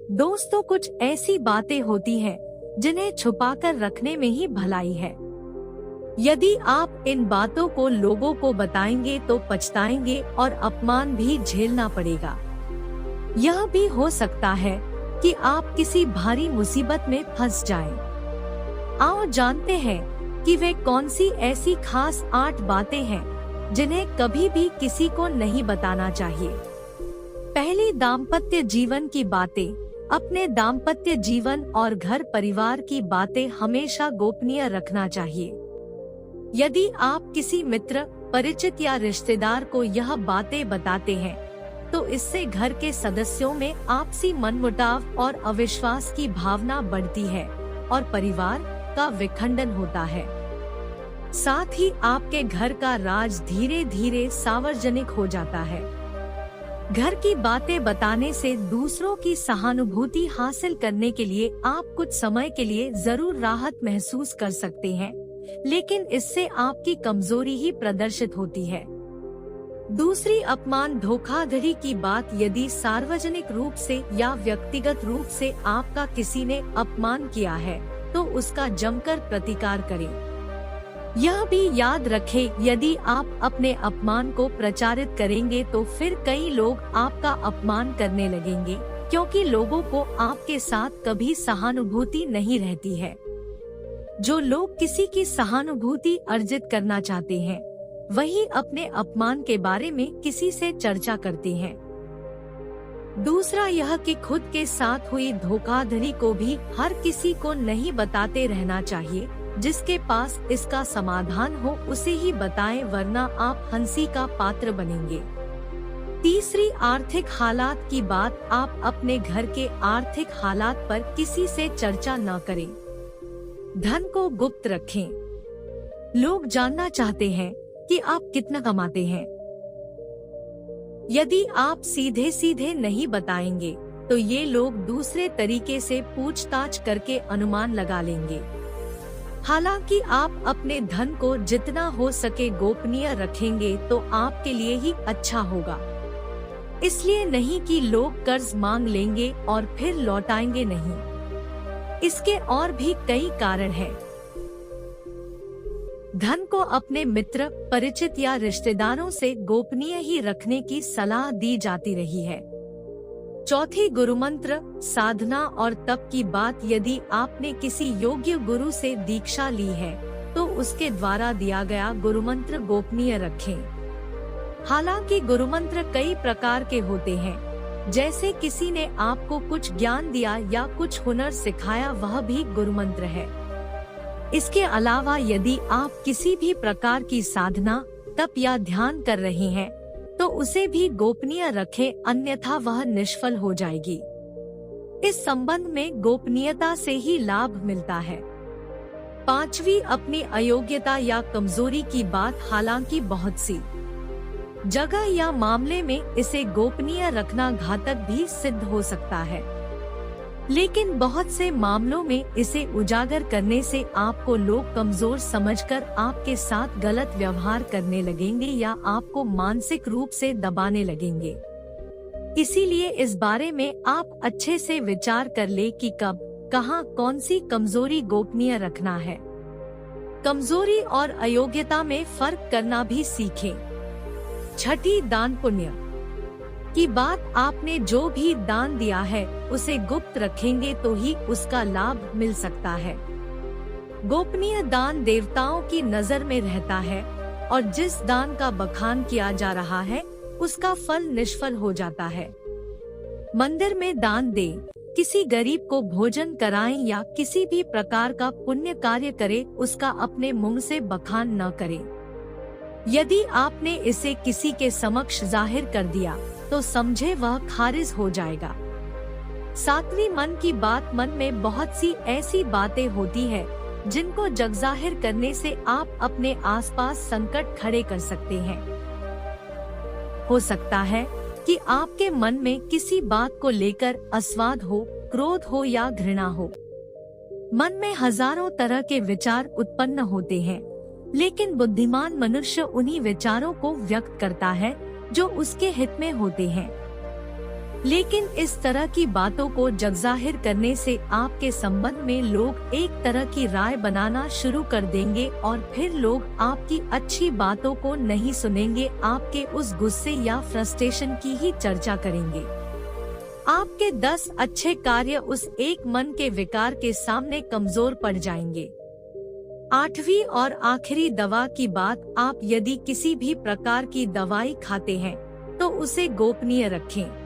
दोस्तों, कुछ ऐसी बातें होती हैं जिन्हें छुपाकर रखने में ही भलाई है। यदि आप इन बातों को लोगों को बताएंगे तो पछताएंगे और अपमान भी झेलना पड़ेगा। यह भी हो सकता है कि आप किसी भारी मुसीबत में फंस जाएं। आओ जानते हैं कि वे कौन सी ऐसी खास 8 बातें हैं जिन्हें कभी भी किसी को नहीं बताना चाहिए। पहली, दाम्पत्य जीवन की बातें। अपने दाम्पत्य जीवन और घर परिवार की बातें हमेशा गोपनीय रखना चाहिए। यदि आप किसी मित्र, परिचित या रिश्तेदार को यह बातें बताते हैं, तो इससे घर के सदस्यों में आपसी मनमुटाव और अविश्वास की भावना बढ़ती है और परिवार का विखंडन होता है। साथ ही आपके घर का राज धीरे धीरे सार्वजनिक हो जाता है। घर की बातें बताने से दूसरों की सहानुभूति हासिल करने के लिए आप कुछ समय के लिए जरूर राहत महसूस कर सकते हैं, लेकिन इससे आपकी कमजोरी ही प्रदर्शित होती है। दूसरी, अपमान धोखाधड़ी की बात। यदि सार्वजनिक रूप से या व्यक्तिगत रूप से आपका किसी ने अपमान किया है, तो उसका जमकर प्रतिकार करें। यह भी याद रखें, यदि आप अपने अपमान को प्रचारित करेंगे तो फिर कई लोग आपका अपमान करने लगेंगे, क्योंकि लोगों को आपके साथ कभी सहानुभूति नहीं रहती है। जो लोग किसी की सहानुभूति अर्जित करना चाहते हैं, वही अपने अपमान के बारे में किसी से चर्चा करते हैं। दूसरा यह कि खुद के साथ हुई धोखाधड़ी को भी हर किसी को नहीं बताते रहना चाहिए। जिसके पास इसका समाधान हो उसे ही बताएं, वरना आप हंसी का पात्र बनेंगे। तीसरी, आर्थिक हालात की बात। आप अपने घर के आर्थिक हालात पर किसी से चर्चा न करें। धन को गुप्त रखें। लोग जानना चाहते हैं कि आप कितना कमाते हैं। यदि आप सीधे सीधे नहीं बताएंगे, तो ये लोग दूसरे तरीके से पूछताछ करके अनुमान लगा लेंगे। हालांकि आप अपने धन को जितना हो सके गोपनीय रखेंगे तो आपके लिए ही अच्छा होगा। इसलिए नहीं कि लोग कर्ज मांग लेंगे और फिर लौटाएंगे नहीं। इसके और भी कई कारण हैं। धन को अपने मित्र, परिचित या रिश्तेदारों से गोपनीय ही रखने की सलाह दी जाती रही है। चौथी, गुरुमंत्र, साधना और तप की बात। यदि आपने किसी योग्य गुरु से दीक्षा ली है, तो उसके द्वारा दिया गया गुरुमंत्र गोपनीय रखें। हालांकि गुरुमंत्र कई प्रकार के होते हैं। जैसे किसी ने आपको कुछ ज्ञान दिया या कुछ हुनर सिखाया, वह भी गुरुमंत्र है। इसके अलावा यदि आप किसी भी प्रकार की साधना, तप या ध्यान कर रहे हैं, तो उसे भी गोपनीय रखें, अन्यथा वह निष्फल हो जाएगी। इस संबंध में गोपनीयता से ही लाभ मिलता है। पांचवी, अपनी अयोग्यता या कमजोरी की बात। हालांकि बहुत सी जगह या मामले में इसे गोपनीय रखना घातक भी सिद्ध हो सकता है, लेकिन बहुत से मामलों में इसे उजागर करने से आपको लोग कमजोर समझकर आपके साथ गलत व्यवहार करने लगेंगे या आपको मानसिक रूप से दबाने लगेंगे। इसीलिए इस बारे में आप अच्छे से विचार कर ले कि कब, कहां, कौन सी कमजोरी गोपनीय रखना है। कमजोरी और अयोग्यता में फर्क करना भी सीखें। छठी, दान पुण्य की बात। आपने जो भी दान दिया है उसे गुप्त रखेंगे तो ही उसका लाभ मिल सकता है। गोपनीय दान देवताओं की नजर में रहता है और जिस दान का बखान किया जा रहा है उसका फल निष्फल हो जाता है। मंदिर में दान दें, किसी गरीब को भोजन कराएं या किसी भी प्रकार का पुण्य कार्य करें, उसका अपने मुंह से बखान न करें। यदि आपने इसे किसी के समक्ष जाहिर कर दिया तो समझे वह खारिज हो जाएगा। सातवीं, मन की बात। मन में बहुत सी ऐसी बातें होती है जिनको जगजाहिर करने से आप अपने आसपास संकट खड़े कर सकते हैं। हो सकता है कि आपके मन में किसी बात को लेकर अस्वाद हो, क्रोध हो या घृणा हो। मन में हजारों तरह के विचार उत्पन्न होते हैं, लेकिन बुद्धिमान मनुष्य उन्हीं विचारों को व्यक्त करता है जो उसके हित में होते हैं। लेकिन इस तरह की बातों को जगजाहिर करने से आपके संबंध में लोग एक तरह की राय बनाना शुरू कर देंगे और फिर लोग आपकी अच्छी बातों को नहीं सुनेंगे, आपके उस गुस्से या फ्रस्ट्रेशन की ही चर्चा करेंगे। आपके 10 अच्छे कार्य उस एक मन के विकार के सामने कमजोर पड़ जाएंगे। 8वीं और आखिरी दवा की बात, आप यदि किसी भी प्रकार की दवाई खाते हैं तो उसे गोपनीय रखें।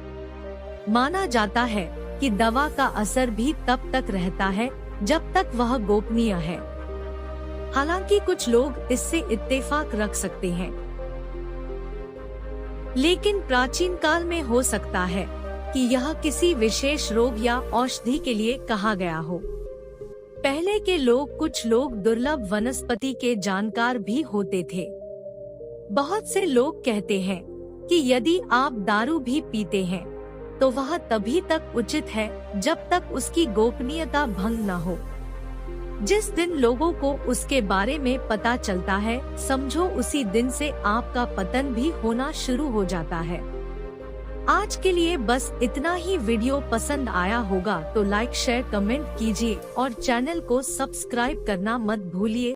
माना जाता है कि दवा का असर भी तब तक रहता है जब तक वह गोपनीय है। हालांकि कुछ लोग इससे इत्तेफाक रख सकते हैं, लेकिन प्राचीन काल में हो सकता है कि यह किसी विशेष रोग या औषधि के लिए कहा गया हो। पहले के लोग, कुछ लोग दुर्लभ वनस्पति के जानकार भी होते थे। बहुत से लोग कहते हैं कि यदि आप दारू भी पीते हैं तो वह तभी तक उचित है जब तक उसकी गोपनीयता भंग न हो। जिस दिन लोगों को उसके बारे में पता चलता है, समझो उसी दिन से आपका पतन भी होना शुरू हो जाता है। आज के लिए बस इतना ही। वीडियो पसंद आया होगा तो लाइक, शेयर, कमेंट कीजिए और चैनल को सब्सक्राइब करना मत भूलिए।